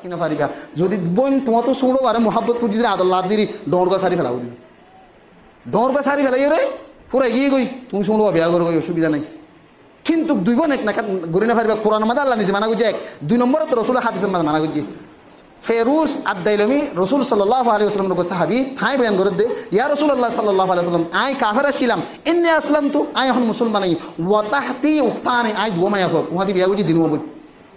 কিনা পারিবা যদি বোন তোমার তো শুনো আরে মোহাব্বত ফুটি যদি আদর লাদ দিরি ডর সারি ফেলা বলি ডর সারি ফেলাই রে পুরো এগিয়ে গই তুমি শুনো বিয়া করো অসুবিধা নাই কিন্তু দুই বোন এক না গড়ি না পারিবা কোরআন মাদা আল্লাহ নিজে মানা করছে এক দুই নম্বরে তো রসুল হাদিসের মাদা মানা করছে ফেরুস আদাইলমি রসুল সাল্লাল্লাহু আলাইহি ওয়াসাল্লাম সাহাবী তাই বয়ান করে দে ইয়া রাসূলুল্লাহ সাল্লাল্লাহু আলাইহি ওয়াসাল্লাম আই কাফের ছিলাম ইন্নী আসলামতু আই এখন মুসলমান আই ওয়া তাহতি উখতানি আই দুয়া মায়া হো উহাদি বিয়া করছি দিনুয়া বই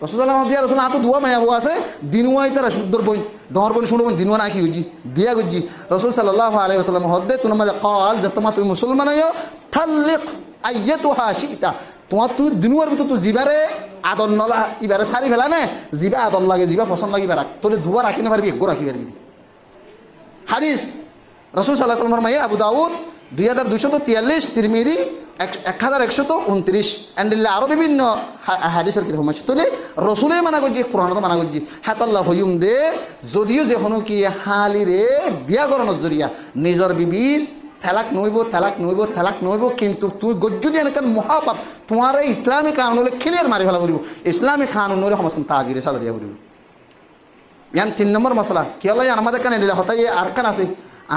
রসুল্লাহ দিয়া রসুল হাতে দুয়া মায়া হো আছে দিনুয়াই তারা শুদ্ধর বই ডর বই শুনবো দিনুয়া না কি করছি বিয়া করছি রসুল সাল্লাল্লাহু আলাইহি ওয়াসাল্লাম হদ্দে তুমি মাঝে কল যে তোমার তুমি মুসলমান আইও তাল্লিক আইয়াতুহা শিতা তোমার তুই দিনুয়ার ভিতর তুই জিবারে আদর নলা ইবারে সারি ফেলা নে জিবা আদর লাগে জিবা পছন্দ লাগে রাখ তোলে দুবার রাখি না পারবি একগো রাখি পারবি হাদিস রসুল সাল্লাল্লাহু আলাইহি ওয়াসাল্লাম আবু দাউদ 2243 তিরমিজি 1129 এন্ডিল্লা আরো বিভিন্ন হাদিসের কিতাব আছে তোলে রসুলে মানা করছি কোরআনও মানা করছি হাতাল্লাহ হইম দে যদিও যে হনো কি হালিরে বিয়া করানোর জরিয়া নিজর বিবির তালাক নইব কিন্তু তুই গজ্জু দিয়ে এনেকান মহাপাপ তোমার ইসলামী কানুন হলে ক্লিয়ার মারি ফেলা করিব ইসলামী কানুন হলে সমস্ত তাজিরে সাজা দিয়া করিব ইয়ান 3 নম্বর মশলা কি হল ইয়ান আমাদের কানে দিলে হতাই আর কান আছে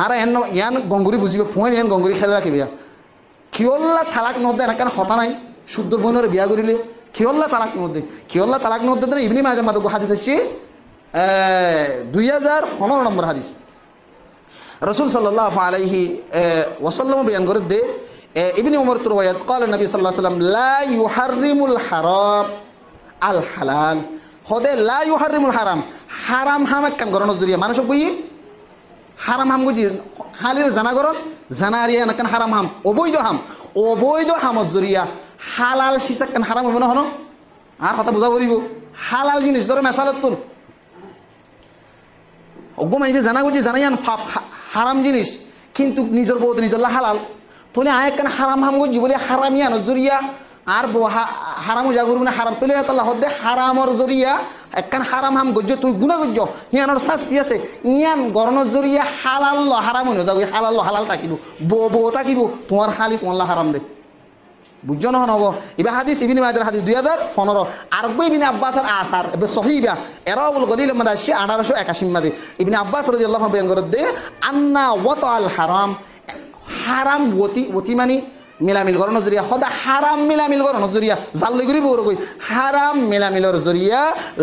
আর ইয়ান গঙ্গুরি বুঝিব ফোন ইয়ান গঙ্গুরি খেলে রাখিবে কিয়ল্লা তালাক নদে এনেকান হতা নাই শুদ্ধ বোনের বিয়া করিলে কিয়ল্লা তালাক নদে ইবনি মাজাহ মাদক হাদিস আছে 2015 নম্বর হাদিস রসুল সাল্লাল্লাহু আলাইহি ওয়াসাল্লাম বয়ান করে দে ইবনে উমর রওয়ায়াত قال নবী সাল্লাল্লাহু আলাইহি ওয়াসাল্লাম লা ইউহাররিমুল হারাম আল হালাল হদে লা ইউহাররিমুল হারাম হারাম হাম কাম গরন জরিয়া মানুষ কই হারাম হাম গজি হালির জানা গরন জানারিয়া নাকান হারাম হাম অবৈধ হাম জরিয়া হালাল সিসাক কান হারাম হবে না হনো আর কথা বুঝা করিব হালাল জিনিস ধরে মেসালত তুল অজ্ঞ মানুষে জানা গজি জানাইয়ান হারাম জিনিস কিন্তু নিজের বউ নিজের হালাল তোলে আয় একখান হারাম হাম গজি বলে হারামিয়া নজরিয়া আর হারাম উজা করবো না হারাম তোলে তাল্লাহ হদ্দে হারামর জরিয়া একখান হারাম হাম গজ্জ তুই গুণা গজ্জ ইয়ানোর শাস্তি আছে ইয়ান গরণর জরিয়া হালাল হারাম হয়ে যাবো হালাল থাকিব বউ থাকিব তোমার হালি তোমার হারাম দে বুঝছো না হব এবার হাদিস ইবনে মাজাহ হাদিস 2015 আর ইবনে আব্বাসের আসার এবার সহিবা এরাউল গলিল মাদাশি 1881 মাদে ইবনে আব্বাস রাদিয়াল্লাহু আনহু বয়ান করে দে আন্না ওয়াতাল হারাম হারাম ওতি মানে মিলামিল করার নজরিয়া সদা হারাম মিলামিল করার নজরিয়া জাল্লি করি বড় কই হারাম মিলামিলর জরিয়া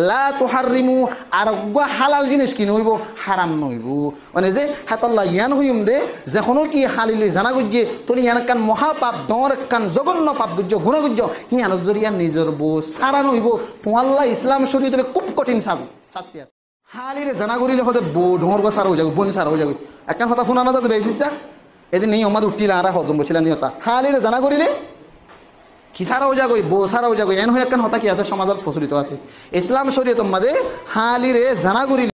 লা তুহারিমু আর হালাল জিনিস কি নইব হারাম নইব মানে যে হাতাল্লাহ ইয়ান হইম দে যখনও কি হালিলি জানা গুজ্জে তোলি ইয়ান কান মহাপাপ ডর কান জঘন্য পাপ গুজ্জ গুণা গুজ্জ ইয়ান জরিয়া নিজর বউ সারা নইব তোমাল্লাহ ইসলাম শরীয়তে খুব কঠিন শাস্তি আছে হালিরে জানা করিলে হতে বউ ডর গো সারা হয়ে যাবে বোন সারা হয়ে যাবে একখান কথা ফোন আনা তো বেশিসা এদিন নেই আমাদের উঠিলে আর হজম বসছিলেন হতা হালিরে জানা করিলে কি সারা হয়ে যাগই বউ সারা হয়ে যাগই এন হয়ে একখান হতা কি আছে সমাজত প্রচলিত আছে ইসলাম শরীয়ত মাঝে হালিরে জানা করিলে